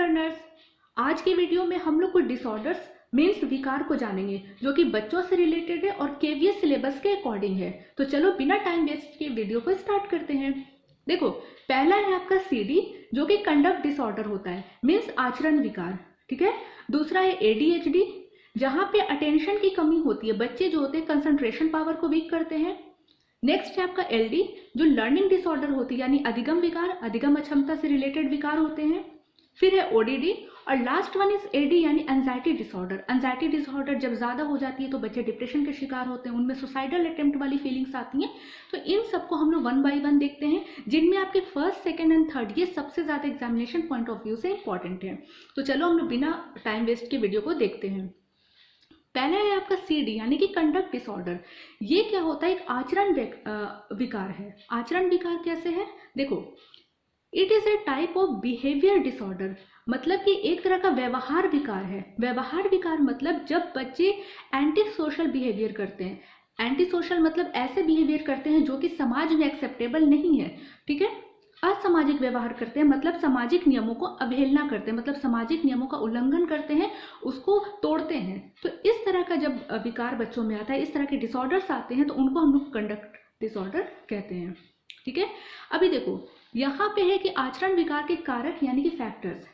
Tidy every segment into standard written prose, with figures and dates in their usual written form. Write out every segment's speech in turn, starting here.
Learners, आज की video में हम लोग कुछ डिसऑर्डर्स मीन्स विकार को जानेंगे जो कि बच्चों से रिलेटेड है और केवीएस सिलेबस के अकॉर्डिंग है। तो चलो बिना टाइम वेस्ट के वीडियो को स्टार्ट करते हैं। देखो, पहला है आपका सीडी जो कि कंडक्ट डिसऑर्डर होता है मीन्स आचरण विकार, ठीक है। दूसरा है एडीएचडी जहाँ पे अटेंशन की कमी होती है, बच्चे जो होते हैं कंसंट्रेशन पावर को वीक करते हैं। नेक्स्ट है आपका एलडी जो लर्निंग डिसऑर्डर होती है यानी अधिगम विकार, अधिगम अक्षमता से रिलेटेड विकार होते हैं। फिर है ओडीडी और लास्ट वन इज एडी यानी एंजाइटी डिसऑर्डर। एंजाइटी डिसऑर्डर जब ज़्यादा हो जाती है तो बच्चे डिप्रेशन के शिकार होते हैं, उनमें सुसाइडल अटेम्प्ट वाली फीलिंग्स आती हैं। तो इन सबको हम लोग वन बाय वन देखते हैं, जिनमें आपके फर्स्ट, सेकंड एंड थर्ड ये सबसे ज़्यादा एग्जामिनेशन पॉइंट ऑफ व्यू से इंपॉर्टेंट है। तो चलो हम लोग बिना टाइम वेस्ट के वीडियो को देखते हैं। पहला है आपका सीडी यानी कि कंडक्ट डिसऑर्डर। ये क्या होता है? एक आचरण विकार है। आचरण विकार कैसे है? देखो, it is a type of behaviour disorder, मतलब कि एक तरह का व्यवहार विकार है। व्यवहार विकार मतलब जब बच्चे एंटी सोशल बिहेवियर करते हैं। एंटी सोशल मतलब ऐसे बिहेवियर करते हैं जो कि समाज में एक्सेप्टेबल नहीं है, ठीक है। असामाजिक व्यवहार करते हैं मतलब सामाजिक नियमों को अवहेलना करते हैं, मतलब सामाजिक नियमों का उल्लंघन करते हैं, उसको तोड़ते हैं। तो इस तरह का जब विकार बच्चों में आता है, इस तरह के डिसऑर्डर्स आते हैं, तो उनको हम लोग कंडक्ट डिसऑर्डर कहते हैं, ठीक है। अभी देखो, यहाँ पे है कि आचरण विकार के कारक यानी कि फैक्टर्स।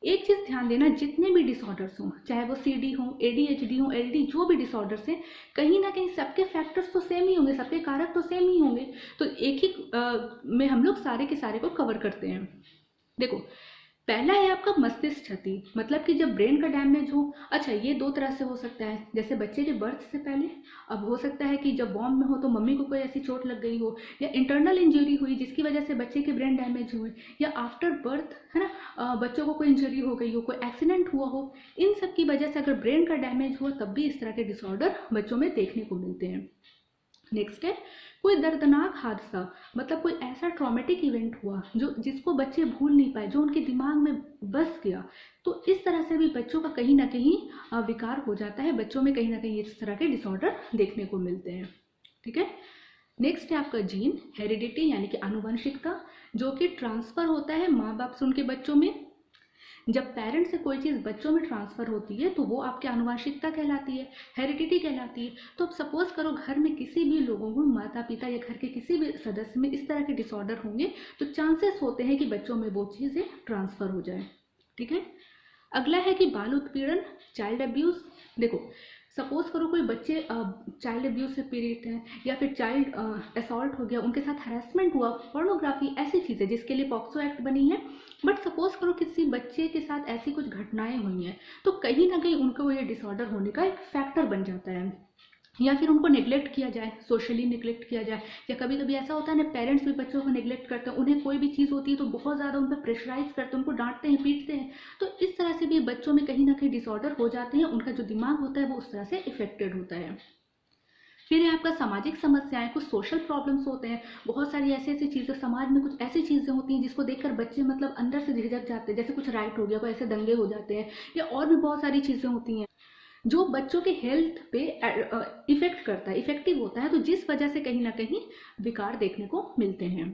एक चीज ध्यान देना, जितने भी डिसऑर्डर्स हों, चाहे वो सीडी हो, एडीएचडी हो, एलडी, जो भी डिसऑर्डर्स हैं, कहीं ना कहीं सबके फैक्टर्स तो सेम ही होंगे, सबके कारक तो सेम ही होंगे। तो एक ही में हम लोग सारे के सारे को कवर करते हैं। देखो, पहला है आपका मस्तिष्क क्षति, मतलब कि जब ब्रेन का डैमेज हो। अच्छा, ये दो तरह से हो सकता है, जैसे बच्चे के बर्थ से पहले, अब हो सकता है कि जब बॉर्न में हो तो मम्मी को कोई ऐसी चोट लग गई हो, या इंटरनल इंजरी हुई जिसकी वजह से बच्चे के ब्रेन डैमेज हुए, या आफ्टर बर्थ, है ना, बच्चों को कोई इंजरी हो गई हो, कोई एक्सीडेंट हुआ हो। इन सब की वजह से अगर ब्रेन का डैमेज हुआ तब भी इस तरह के डिसऑर्डर बच्चों में देखने को मिलते हैं। नेक्स्ट है कोई दर्दनाक हादसा, मतलब कोई ऐसा ट्रॉमेटिक इवेंट हुआ जो जिसको बच्चे भूल नहीं पाए, जो उनके दिमाग में बस गया। तो इस तरह से भी बच्चों का कहीं ना कहीं विकार हो जाता है, बच्चों में कहीं ना कहीं इस तरह के डिसऑर्डर देखने को मिलते हैं, ठीक है। नेक्स्ट है आपका जीन, हेरिडिटी यानी कि आनुवंशिकता, जो कि ट्रांसफर होता है माँ बाप से उनके बच्चों में। जब पेरेंट्स से कोई चीज़ बच्चों में ट्रांसफ़र होती है तो वो आपकी आनुवंशिकता कहलाती है, हेरिडिटी कहलाती है। तो अब सपोज करो घर में किसी भी लोगों को, माता पिता या घर के किसी भी सदस्य में इस तरह के डिसऑर्डर होंगे तो चांसेस होते हैं कि बच्चों में वो चीज़ें ट्रांसफ़र हो जाए, ठीक है। अगला है कि बाल उत्पीड़न, चाइल्ड अब्यूज़। देखो, सपोज करो कोई बच्चे चाइल्ड अब्यूज से पीड़ित हैं, या फिर चाइल्ड असॉल्ट हो गया, उनके साथ हरासमेंट हुआ, पोर्नोग्राफी, ऐसी चीज़ें जिसके लिए पॉक्सो एक्ट बनी है। बट सपोज करो किसी बच्चे के साथ ऐसी कुछ घटनाएं हुई हैं तो कहीं ना कहीं उनको ये डिसऑर्डर होने का एक फैक्टर बन जाता है। या फिर उनको नेग्लेक्ट किया जाए, सोशली नेग्लेक्ट किया जाए, या कभी कभी ऐसा होता है ना, पेरेंट्स भी बच्चों को नेग्लेक्ट करते हैं, उन्हें कोई भी चीज़ होती है तो बहुत ज़्यादा उन पर प्रेशराइज करते हैं, उनको डांटते हैं, पीटते हैं। तो इस तरह से भी बच्चों में कहीं ना कहीं डिसऑर्डर हो जाते हैं, उनका जो दिमाग होता है वो उस तरह से इफेक्टेड होता है। फिर है आपका सामाजिक समस्याएं, कुछ सोशल प्रॉब्लम्स होते हैं, बहुत सारी ऐसी ऐसी चीज़ें समाज में, कुछ ऐसी चीज़ें होती हैं जिसको देखकर बच्चे मतलब अंदर से झिझक जाते हैं, जैसे कुछ राइट हो गया, कोई ऐसे दंगे हो जाते हैं, या और भी बहुत सारी चीज़ें होती हैं जो बच्चों के हेल्थ पे इफेक्ट करता है, इफेक्टिव होता है, तो जिस वजह से कहीं ना कहीं विकार देखने को मिलते हैं।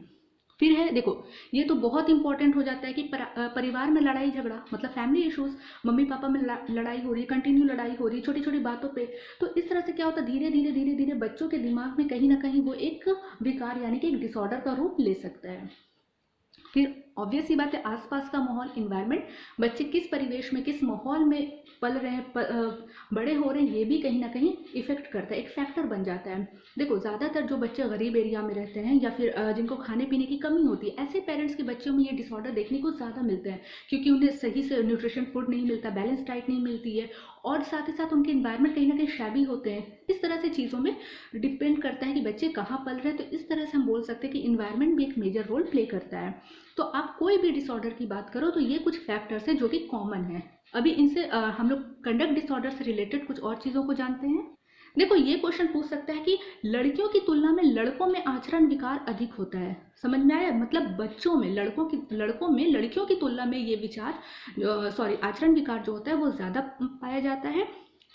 फिर है, देखो, ये तो बहुत इंपॉर्टेंट हो जाता है कि परिवार में लड़ाई झगड़ा, मतलब फैमिली इश्यूज, मम्मी पापा में लड़ाई हो रही है, कंटिन्यू लड़ाई हो रही है छोटी छोटी बातों पे। तो इस तरह से क्या होता है, धीरे धीरे धीरे धीरे बच्चों के दिमाग में कहीं ना कहीं वो एक विकार यानी कि एक डिसऑर्डर का रूप ले सकता है। फिर ऑब्वियस ही बात है, आसपास का माहौल, इन्वायरमेंट, बच्चे किस परिवेश में, किस माहौल में पल रहे हैं, बड़े हो रहे हैं, ये भी कहीं ना कहीं इफेक्ट करता है, एक फैक्टर बन जाता है। देखो, ज़्यादातर जो बच्चे गरीब एरिया में रहते हैं या फिर जिनको खाने पीने की कमी होती है, ऐसे पेरेंट्स के बच्चों में ये डिसऑर्डर देखने को ज़्यादा मिलते हैं, क्योंकि उन्हें सही से न्यूट्रिशन फूड नहीं मिलता, बैलेंस डाइट नहीं मिलती है, और साथ ही साथ उनके इन्वायरमेंट कहीं ना कहीं शैबी होते हैं। इस तरह से चीज़ों में डिपेंड करता है कि बच्चे कहाँ पल रहे हैं। तो इस तरह से हम बोल सकते हैं कि इन्वायरमेंट भी एक मेजर रोल प्ले करता है। तो आप कोई भी डिसऑर्डर की बात करो तो ये कुछ फैक्टर्स हैं जो कि कॉमन है। अभी इनसे हम लोग कंडक्ट डिसऑर्डर से रिलेटेड कुछ और चीज़ों को जानते हैं। देखो, ये क्वेश्चन पूछ सकता है कि लड़कियों की तुलना में लड़कों में आचरण विकार अधिक होता है। समझ में आया? मतलब बच्चों में, लड़कों में लड़कियों की तुलना में ये आचरण विकार जो होता है वो ज़्यादा पाया जाता है।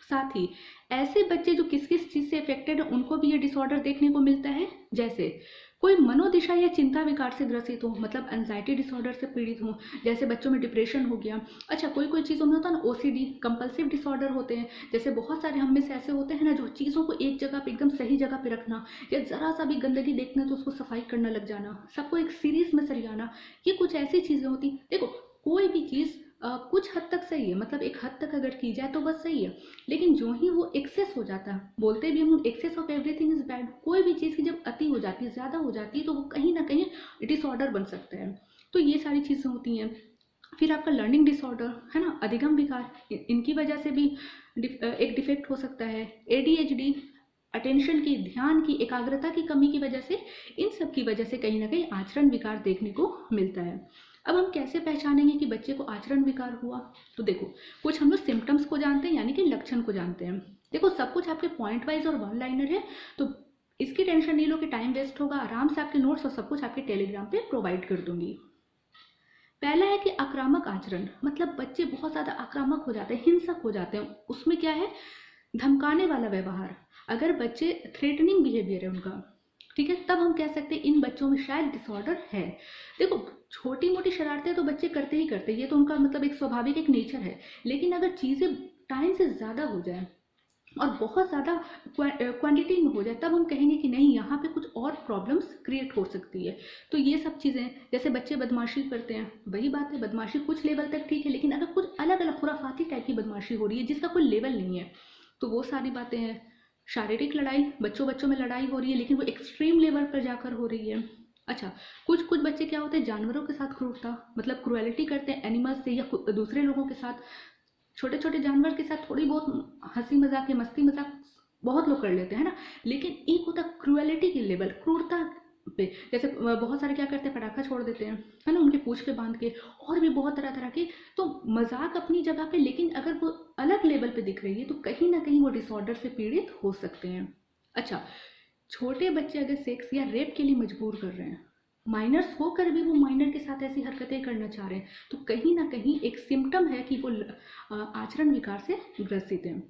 साथ ही ऐसे बच्चे जो किस किस चीज़ से अफेक्टेड है उनको भी ये डिसऑर्डर देखने को मिलता है। जैसे कोई मनोदिशा या चिंता विकार से ग्रसित हो, मतलब एंजाइटी डिसऑर्डर से पीड़ित हो, जैसे बच्चों में डिप्रेशन हो गया। अच्छा, कोई कोई चीज़ों में होता है ना ओसीडी, कंपल्सिव डिसऑर्डर होते हैं, जैसे बहुत सारे हम में से ऐसे होते हैं ना जो चीज़ों को एक जगह पे एकदम सही जगह पे रखना, या ज़रा सा भी गंदगी देखना तो उसको सफाई करना लग जाना, सबको एक सीरीज में सरियाना, ये कुछ ऐसी चीज़ें होती। देखो, कोई भी चीज़ कुछ हद तक सही है, मतलब एक हद तक अगर की जाए तो बस सही है, लेकिन जो ही वो एक्सेस हो जाता है, बोलते भी हम excess of everything is bad, कोई भी चीज़ की जब अति हो जाती है, ज़्यादा हो जाती है, तो वो कहीं ना कहीं डिसऑर्डर बन सकता है। तो ये सारी चीज़ें होती हैं। फिर आपका लर्निंग डिसऑर्डर है ना, अधिगम विकार, इनकी वजह से भी एक डिफेक्ट हो सकता है। एडीएचडी, अटेंशन की, ध्यान की, एकाग्रता की कमी की वजह से, इन सब की वजह से कहीं ना कहीं आचरण विकार देखने को मिलता है। अब हम कैसे पहचानेंगे कि बच्चे को आचरण विकार हुआ? तो देखो, कुछ हम लोग सिम्टम्स को जानते हैं, यानी कि लक्षण को जानते हैं। देखो, सब कुछ आपके पॉइंट वाइज और वन लाइनर है, तो इसकी टेंशन नहीं लो कि टाइम वेस्ट होगा। आराम से आपके नोट्स और सब कुछ आपके टेलीग्राम पे प्रोवाइड कर दूंगी। पहला है कि आक्रामक आचरण, मतलब बच्चे बहुत ज़्यादा आक्रामक हो जाते हैं, हिंसक हो जाते हैं। उसमें क्या है? धमकाने वाला व्यवहार। अगर बच्चे थ्रेटनिंग बिहेवियर है उनका, ठीक है, तब हम कह सकते हैं इन बच्चों में शायद डिसऑर्डर है। देखो, छोटी मोटी शरारतें तो बच्चे करते ही करते, ये तो उनका मतलब एक स्वाभाविक एक नेचर है, लेकिन अगर चीज़ें टाइम से ज़्यादा हो जाए और बहुत ज़्यादा क्वांटिटी में हो जाए, तब हम कहेंगे कि नहीं, यहाँ पे कुछ और प्रॉब्लम्स क्रिएट हो सकती है। तो ये सब चीज़ें, जैसे बच्चे बदमाशी करते हैं, वही बात है, बदमाशी कुछ लेवल तक ठीक है, लेकिन अगर कुछ अलग अलग खुराफाती टाइप की बदमाशी हो रही है जिसका कोई लेवल नहीं है, तो वो सारी बातें हैं। शारीरिक लड़ाई, बच्चों बच्चों में लड़ाई हो रही है, लेकिन वो एक्सट्रीम लेवल पर जाकर हो रही है। अच्छा, कुछ कुछ बच्चे क्या होते हैं, जानवरों के साथ क्रूरता, मतलब क्रुएलिटी करते हैं एनिमल्स से या दूसरे लोगों के साथ। छोटे छोटे जानवर के साथ थोड़ी बहुत हंसी मजाक या मस्ती मजाक बहुत लोग कर लेते हैं ना, लेकिन एक होता क्रुएलिटी की लेवल, क्रूरता पे। जैसे बहुत सारे क्या करते हैं, पटाखा छोड़ देते हैं, है ना, उनके पूंछ पे बांध के, और भी बहुत तरह तरह के। तो मजाक अपनी जगह पे, लेकिन अगर वो अलग लेवल पे दिख रही है तो कहीं ना कहीं वो डिसऑर्डर से पीड़ित हो सकते हैं। अच्छा, छोटे बच्चे अगर सेक्स या रेप के लिए मजबूर कर रहे हैं, माइनर्स होकर भी वो माइनर के साथ ऐसी हरकतें करना चाह रहे हैं, तो कहीं ना कहीं एक सिम्टम है कि वो आचरण विकार से ग्रसित है।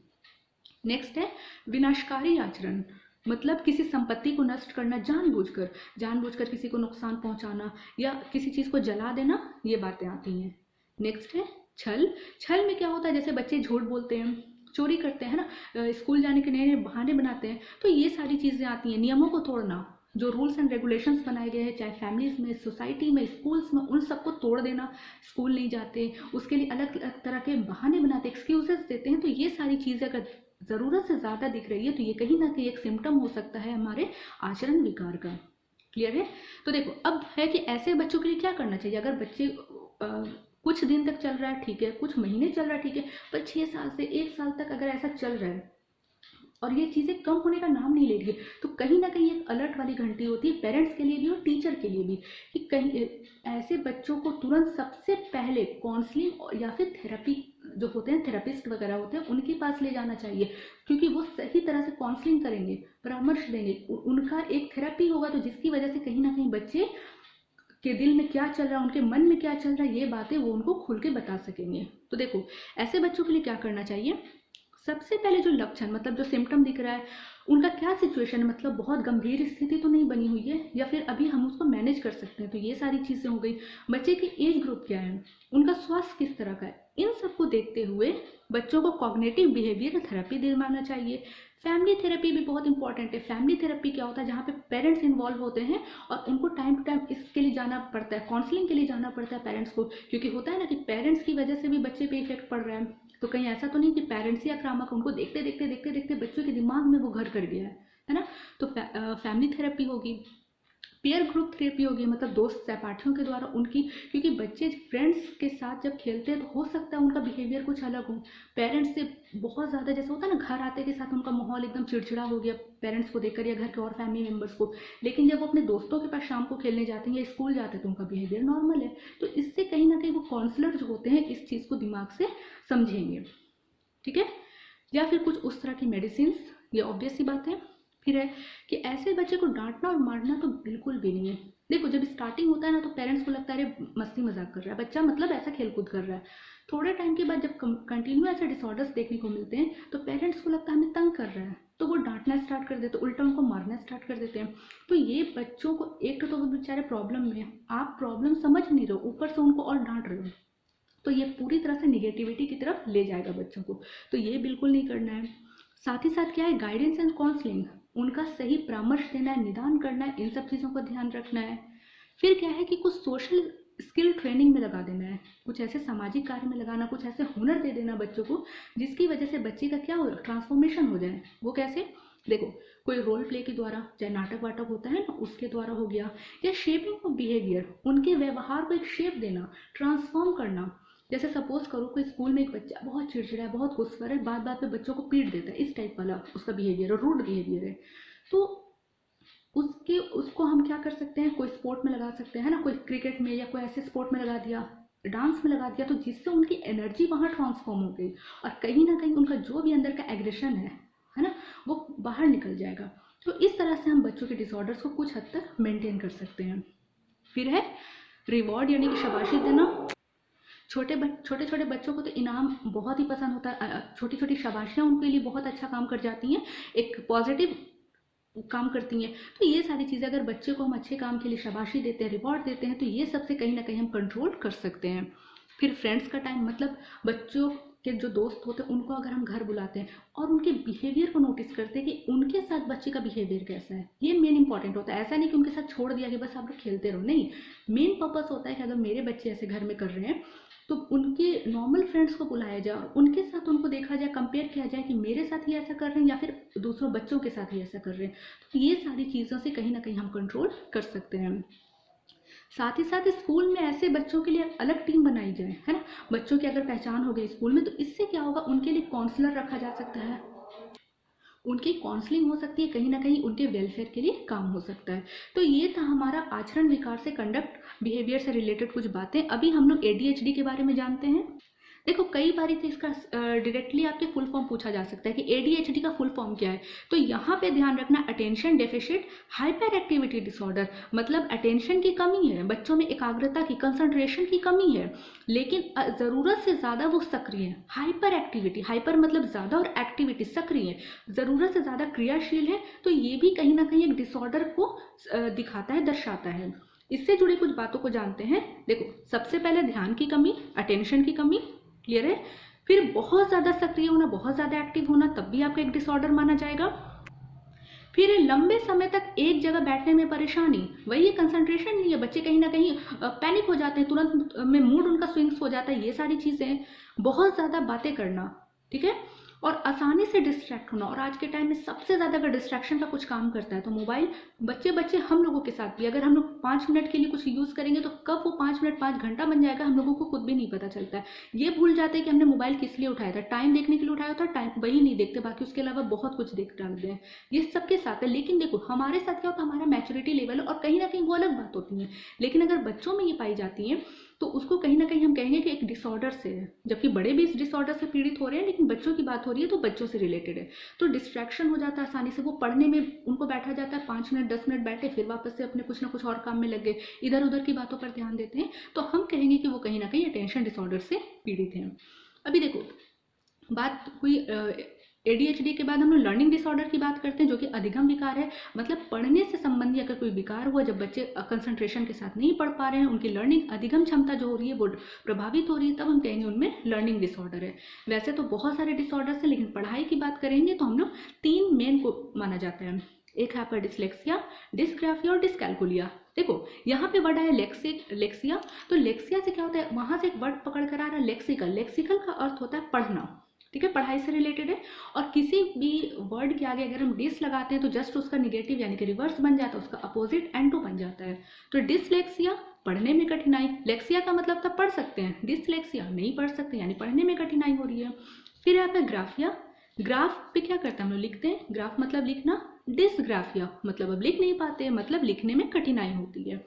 नेक्स्ट है विनाशकारी आचरण, मतलब किसी संपत्ति को नष्ट करना, जानबूझकर किसी को नुकसान पहुंचाना या किसी चीज़ को जला देना, ये बातें आती हैं। नेक्स्ट है छल। छल में क्या होता है, जैसे बच्चे झूठ बोलते हैं, चोरी करते हैं ना, स्कूल जाने के नए नए बहाने बनाते हैं, तो ये सारी चीज़ें आती हैं। नियमों को तोड़ना, जो रूल्स एंड रेगुलेशंस बनाए गए हैं, चाहे फैमिलीज में, सोसाइटी में, स्कूल्स में, उन सबको तोड़ देना। स्कूल नहीं जाते, उसके लिए अलग अलग तरह के बहाने बनाते, एक्सक्यूजेस देते हैं। तो ये सारी चीज़ें अगर ज़रूरत से ज़्यादा दिख रही है तो ये कहीं ना कहीं एक सिम्टम हो सकता है हमारे आचरण विकार का। क्लियर है? तो देखो, अब है कि ऐसे बच्चों के लिए क्या करना चाहिए। अगर बच्चे कुछ दिन तक चल रहा है ठीक है, कुछ महीने चल रहा है ठीक है, पर 6 साल से 1 साल तक अगर ऐसा चल रहा है और ये चीज़ें कम होने का नाम नहीं ले रही है, तो कहीं ना कहीं एक अलर्ट वाली घंटी होती है पेरेंट्स के लिए भी और टीचर के लिए भी, कि कहीं ऐसे बच्चों को तुरंत सबसे पहले काउंसलिंग या फिर थेरेपी, जो होते हैं थेरेपिस्ट वगैरह होते हैं, उनके पास ले जाना चाहिए, क्योंकि वो सही तरह से काउंसलिंग करेंगे, परामर्श देंगे, उनका एक थेरेपी होगा, तो जिसकी वजह से कहीं ना कहीं बच्चे के दिल में क्या चल रहा है, उनके मन में क्या चल रहा है, ये बातें वो उनको खुल के बता सकेंगे। तो देखो, ऐसे बच्चों के लिए क्या करना चाहिए। सबसे पहले जो लक्षण, मतलब जो सिम्टम दिख रहा है, उनका क्या सिचुएशन है, मतलब बहुत गंभीर स्थिति तो नहीं बनी हुई है, या फिर अभी हम उसको मैनेज कर सकते हैं, तो ये सारी चीज़ें हो गई। बच्चे की एज ग्रुप क्या है, उनका स्वास्थ्य किस तरह का है, इन सबको देखते हुए बच्चों को कॉग्निटिव बिहेवियर थेरेपी दिलवाना चाहिए। फैमिली थेरेपी भी बहुत इंपॉर्टेंट है। फैमिली थेरेपी क्या होता है, जहाँ पे पेरेंट्स इन्वॉल्व होते हैं और उनको टाइम टू टाइम इसके लिए जाना पड़ता है, काउंसलिंग के लिए जाना पड़ता है पेरेंट्स को, क्योंकि होता है ना कि पेरेंट्स की वजह से भी बच्चे पे इफेक्ट पड़ रहा है। तो कहीं ऐसा तो नहीं कि पेरेंट्स ही आक्रामक, उनको देखते देखते देखते देखते बच्चों के दिमाग में वो घर कर गया है ना। तो फैमिली थेरेपी होगी, पीयर ग्रुप थेरेपी होगी, मतलब दोस्त सहपाठियों के द्वारा उनकी, क्योंकि बच्चे फ्रेंड्स के साथ जब खेलते हैं तो हो सकता है उनका बिहेवियर कुछ अलग हो, पेरेंट्स से बहुत ज़्यादा, जैसे होता है ना घर आते के साथ उनका माहौल एकदम चिड़चिड़ा हो गया पेरेंट्स को देखकर या घर के और फैमिली मेम्बर्स को, लेकिन जब वो अपने दोस्तों के पास शाम को खेलने जाते हैं या स्कूल जाते हैं तो उनका बिहेवियर नॉर्मल है। तो इससे कहीं ना कहीं वो काउंसलर जो होते हैं इस चीज़ को दिमाग से समझेंगे, ठीक है, या फिर कुछ उस तरह की मेडिसिन, ये ऑब्वियस सी बात है। फिर है कि ऐसे बच्चे को डांटना और मारना तो बिल्कुल भी नहीं है, देखो जब स्टार्टिंग होता है ना तो पेरेंट्स को लगता है अरे मस्ती मजाक कर रहा है बच्चा, मतलब ऐसा खेलकूद कर रहा है। थोड़े टाइम के बाद जब कंटिन्यू ऐसे डिसऑर्डर्स देखने को मिलते हैं तो पेरेंट्स को लगता है हमें तंग कर रहा है, तो वो डांटना स्टार्ट कर देते हैं, उल्टा उनको मारना स्टार्ट कर देते हैं। तो ये बच्चों को, एक तो वो बेचारे प्रॉब्लम में हैं, आप प्रॉब्लम समझ नहीं रहे हो, ऊपर से उनको और डांट रहे हो, तो ये पूरी तरह से निगेटिविटी की तरफ ले जाएगा बच्चों को। तो ये बिल्कुल नहीं करना है। साथ ही साथ क्या है, गाइडेंस एंड काउंसलिंग, उनका सही परामर्श देना है, निदान करना है, इन सब चीज़ों का ध्यान रखना है। फिर क्या है कि कुछ सोशल स्किल ट्रेनिंग में लगा देना है, कुछ ऐसे सामाजिक कार्य में लगाना, कुछ ऐसे हुनर दे देना बच्चों को जिसकी वजह से बच्चे का क्या हो, ट्रांसफॉर्मेशन हो जाए। वो कैसे, देखो कोई रोल प्ले के द्वारा, चाहे नाटक वाटक होता है ना उसके द्वारा हो गया, या शेपिंग ऑफ बिहेवियर, उनके व्यवहार को एक शेप देना, ट्रांसफॉर्म करना। जैसे सपोज करो कोई स्कूल में एक बच्चा बहुत चिड़चिड़ा है, बहुत गुस्सा है, बात बात पे बच्चों को पीट देता है, इस टाइप वाला उसका बिहेवियर है, रूड बिहेवियर है, तो उसको हम क्या कर सकते हैं, कोई स्पोर्ट में लगा सकते हैं ना, कोई क्रिकेट में या कोई ऐसे स्पोर्ट में लगा दिया, डांस में लगा दिया, तो जिससे उनकी एनर्जी वहाँ ट्रांसफॉर्म हो गई और कहीं ना कहीं उनका जो भी अंदर का एग्रेशन है ना, वो बाहर निकल जाएगा। तो इस तरह से हम बच्चों के डिसऑर्डर्स को कुछ हद तक मेंटेन कर सकते हैं। फिर है रिवॉर्ड, यानी कि शाबाशी देना। छोटे छोटे बच्चों को तो इनाम बहुत ही पसंद होता है, छोटी छोटी शाबाशियाँ उनके लिए बहुत अच्छा काम कर जाती हैं, एक पॉजिटिव काम करती हैं। तो ये सारी चीज़ें अगर बच्चे को हम अच्छे काम के लिए शाबाशी देते हैं, रिवॉर्ड देते हैं, तो ये सबसे कहीं ना कहीं हम कंट्रोल कर सकते हैं। फिर फ्रेंड्स का टाइम, मतलब बच्चों के जो दोस्त होते हैं उनको अगर हम घर बुलाते हैं और उनके बिहेवियर को नोटिस करते हैं कि उनके साथ बच्चे का बिहेवियर कैसा है, ये मेन इंपॉर्टेंट होता है। ऐसा नहीं कि उनके साथ छोड़ दिया कि बस आप लोग खेलते रहो, नहीं, मेन पर्पस होता है कि अगर मेरे बच्चे ऐसे घर में कर रहे हैं तो उनके नॉर्मल फ्रेंड्स को बुलाया जाए और उनके साथ उनको देखा जाए, कंपेयर किया जाए कि मेरे साथ ही ऐसा कर रहे हैं या फिर दूसरों बच्चों के साथ ही ऐसा कर रहे हैं। तो ये सारी चीज़ों से कहीं ना कहीं हम कंट्रोल कर सकते हैं। साथ ही साथ स्कूल में ऐसे बच्चों के लिए अलग टीम बनाई जाए, है ना, बच्चों की अगर पहचान हो गई स्कूल में तो इससे क्या होगा, उनके लिए काउंसलर रखा जा सकता है, उनकी काउंसलिंग हो सकती है, कहीं ना कहीं उनके वेलफेयर के लिए काम हो सकता है। तो ये था हमारा आचरण विकार से, कंडक्ट बिहेवियर से रिलेटेड कुछ बातें। अभी हम लोग ADHD के बारे में जानते हैं। देखो कई बार तो इसका डायरेक्टली आपके फुल फॉर्म पूछा जा सकता है कि ADHD का फुल फॉर्म क्या है। तो यहाँ पे ध्यान रखना, attention deficit hyper activity disorder, मतलब अटेंशन की कमी है, बच्चों में एकाग्रता की, कंसंट्रेशन की कमी है, लेकिन ज़रूरत से ज़्यादा वो सक्रिय है। हाइपर एक्टिविटी, हाइपर मतलब ज़्यादा और एक्टिविटी सक्रिय है, ज़रूरत से ज़्यादा क्रियाशील है। तो ये भी कहीं ना कहीं एक डिसऑर्डर को दिखाता है, दर्शाता है। इससे जुड़ी कुछ बातों को जानते हैं। देखो सबसे पहले ध्यान की कमी, अटेंशन की कमी, क्लियर है। फिर बहुत ज़्यादा सक्रिय होना, बहुत ज़्यादा एक्टिव होना, तब भी आपका एक डिसऑर्डर माना जाएगा। फिर लंबे समय तक एक जगह बैठने में परेशानी, वही कंसंट्रेशन नहीं है, बच्चे कहीं ना कहीं पैनिक हो जाते हैं, तुरंत में मूड उनका स्विंग्स हो जाता है, ये सारी चीज़ें। बहुत ज़्यादा बातें करना, ठीक है, और आसानी से डिस्ट्रैक्ट होना। और आज के टाइम में सबसे ज़्यादा अगर डिस्ट्रैक्शन का कुछ काम करता है तो मोबाइल। बच्चे हम लोगों के साथ भी, अगर हम लोग 5 मिनट के लिए कुछ यूज़ करेंगे तो कब वो 5 मिनट 5 घंटा बन जाएगा हम लोगों को खुद भी नहीं पता चलता है। ये भूल जाते हैं कि हमने मोबाइल किस लिए उठाया था, टाइम देखने के लिए उठाया था, टाइम वही नहीं देखते, बाकी उसके अलावा बहुत कुछ देख डालते हैं। ये सबके साथ है। लेकिन देखो हमारे साथ क्या होता है, हमारा मैच्योरिटी लेवल और कहीं ना कहीं वो अलग बात होती है। लेकिन अगर बच्चों में ये पाई जाती है तो उसको कहीं ना कहीं हम कहेंगे कि एक डिसऑर्डर से है, जबकि बड़े भी इस डिसऑर्डर से पीड़ित हो रहे हैं, लेकिन बच्चों की बात हो रही है तो बच्चों से रिलेटेड है। तो डिस्ट्रैक्शन हो जाता है आसानी से, वो पढ़ने में उनको बैठा जाता है, 5 मिनट 10 मिनट बैठे, फिर वापस से अपने कुछ ना कुछ और काम में लग गए, इधर उधर की बातों पर ध्यान देते हैं। तो हम कहेंगे कि वो कहीं ना कहीं अटेंशन डिसऑर्डर से पीड़ित हैं। अभी देखो बात हुई ADHD के बाद हम लोग लर्निंग डिसऑर्डर की बात करते हैं, जो कि अधिगम विकार है। मतलब पढ़ने से संबंधी अगर कोई विकार हुआ, जब बच्चे कंसंट्रेशन के साथ नहीं पढ़ पा रहे हैं, उनकी लर्निंग अधिगम क्षमता जो हो रही है वो प्रभावित हो रही है, तब हम कहेंगे उनमें लर्निंग डिसऑर्डर है। वैसे तो बहुत सारे डिसऑर्डर्स हैं, लेकिन पढ़ाई की बात करेंगे तो हम लोग 3 मेन को माना जाता है। एक है आपका डिसलेक्सिया, डिस्ग्राफिया और डिस्कैल्कुलिया। देखो यहाँ पे वर्ड आया लेक्सिया। तो लेक्सिया से क्या होता है, वहां से एक वर्ड पकड़ कर आ रहा है लेक्सिकल। लेक्सिकल का अर्थ होता है पढ़ना, ठीक है, पढ़ाई से रिलेटेड है। और किसी भी वर्ड के आगे अगर हम डिस लगाते हैं तो जस्ट उसका निगेटिव यानी कि रिवर्स बन जाता है, उसका अपोजिट एंटो बन जाता है। तो डिसलेक्सिया पढ़ने में कठिनाई, लेक्सिया का मतलब था पढ़ सकते हैं, डिसलेक्सिया नहीं पढ़ सकते यानी पढ़ने में कठिनाई हो रही है। फिर यहाँ पे ग्राफिया, ग्राफ पे क्या करते हैं हम लोग लिखते हैं, ग्राफ मतलब लिखना, डिसग्राफिया मतलब अब लिख नहीं पाते, मतलब लिखने में कठिनाई होती है।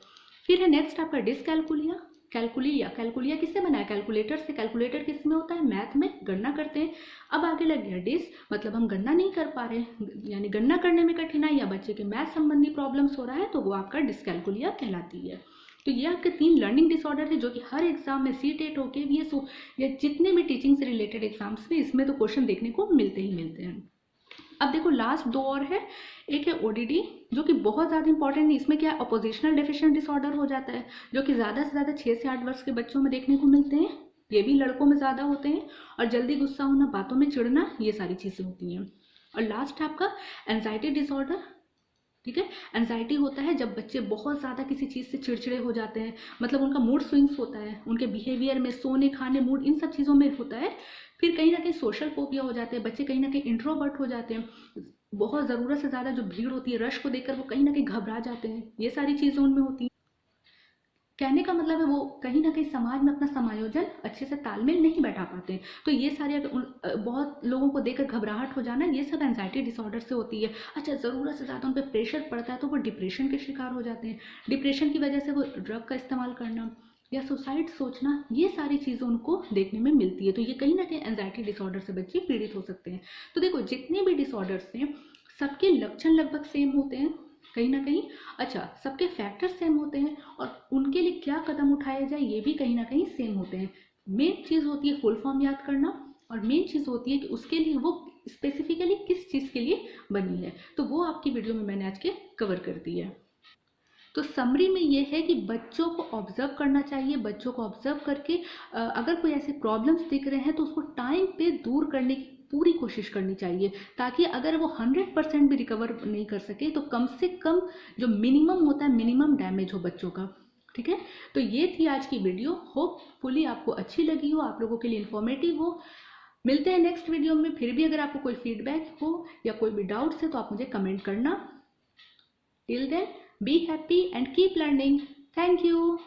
फिर है नेक्स्ट आपका डिस्कैल्कुलिया, कैलकुलिया, कैलकुलिया किससे बना है? कैलकुलेटर से। कैलकुलेटर किस में होता है? मैथ में गणना करते हैं। अब आगे लग गया डिस, मतलब हम गणना नहीं कर पा रहे, यानी गणना करने में कठिनाई या बच्चे के मैथ संबंधी प्रॉब्लम्स हो रहा है, तो वो आपका डिसकैलकुलिया कहलाती है। तो ये आपके 3 लर्निंग डिसऑर्डर है जो कि हर एग्जाम में सीटेट हो, केवीएस हो या जितने भी टीचिंग से रिलेटेड एग्जाम्स में इसमें तो क्वेश्चन देखने को मिलते ही मिलते हैं। अब देखो लास्ट 2 और है। एक है ओडीडी जो कि बहुत ज़्यादा इंपॉर्टेंट है। इसमें क्या है? अपोजिशनल डेफिशिएंट डिसऑर्डर हो जाता है, जो कि ज़्यादा से ज़्यादा 6 से 8 वर्ष के बच्चों में देखने को मिलते हैं। ये भी लड़कों में ज़्यादा होते हैं। और जल्दी गुस्सा होना, बातों में चिढ़ना, ये सारी चीज़ें होती हैं। और लास्ट है आपका एंजाइटी डिसऑर्डर। ठीक है, एंजाइटी होता है जब बच्चे बहुत ज़्यादा किसी चीज़ से चिड़चिड़े हो जाते हैं, मतलब उनका मूड स्विंग्स होता है, उनके बिहेवियर में, सोने खाने, मूड, इन सब चीज़ों में होता है। फिर कहीं ना कहीं सोशल फोबिया हो जाते हैं, बच्चे कहीं ना कहीं इंट्रोवर्ट हो जाते हैं, बहुत ज़रूरत से ज़्यादा जो भीड़ होती है, रश को देखकर वो कहीं ना कहीं घबरा जाते हैं, ये सारी चीज़ें उनमें होती हैं। कहने का मतलब है वो कहीं ना कहीं समाज में अपना समायोजन अच्छे से तालमेल नहीं बैठा पाते हैं। तो ये सारे बहुत लोगों को देखकर घबराहट हो जाना, ये सब एंजाइटी डिसऑर्डर से होती है। अच्छा, ज़रूरत से ज़्यादा उन पर प्रेशर पड़ता है तो वो डिप्रेशन के शिकार हो जाते हैं। डिप्रेशन की वजह से वो ड्रग का इस्तेमाल करना या सुसाइड सोचना, ये सारी चीज़ें उनको देखने में मिलती है। तो ये कहीं ना कहीं एंजाइटी डिसऑर्डर से बच्चे पीड़ित हो सकते हैं। तो देखो जितने भी डिसऑर्डर्स हैं सबके लक्षण लगभग सेम होते हैं कहीं ना कहीं। अच्छा, सबके फैक्टर सेम होते हैं और उनके लिए क्या कदम उठाया जाए ये भी कहीं ना कहीं सेम होते हैं। मेन चीज़ होती है फुल फॉर्म याद करना, और मेन चीज़ होती है कि उसके लिए वो स्पेसिफिकली किस चीज़ के लिए बनी है। तो वो आपकी वीडियो में मैंने आज के कवर कर दी है। तो समरी में ये है कि बच्चों को ऑब्जर्व करना चाहिए। बच्चों को ऑब्जर्व करके अगर कोई ऐसे प्रॉब्लम्स दिख रहे हैं तो उसको टाइम पे दूर करने की पूरी कोशिश करनी चाहिए, ताकि अगर वो 100% भी रिकवर नहीं कर सके तो कम से कम जो मिनिमम होता है, मिनिमम डैमेज हो बच्चों का। ठीक है, तो ये थी आज की वीडियो। होपफुली आपको अच्छी लगी हो, आप लोगों के लिए इन्फॉर्मेटिव हो। मिलते हैं नेक्स्ट वीडियो में। फिर भी अगर आपको कोई फीडबैक हो या कोई भी डाउट्स है तो आप मुझे कमेंट करना। Till then, be happy and keep learning. Thank you.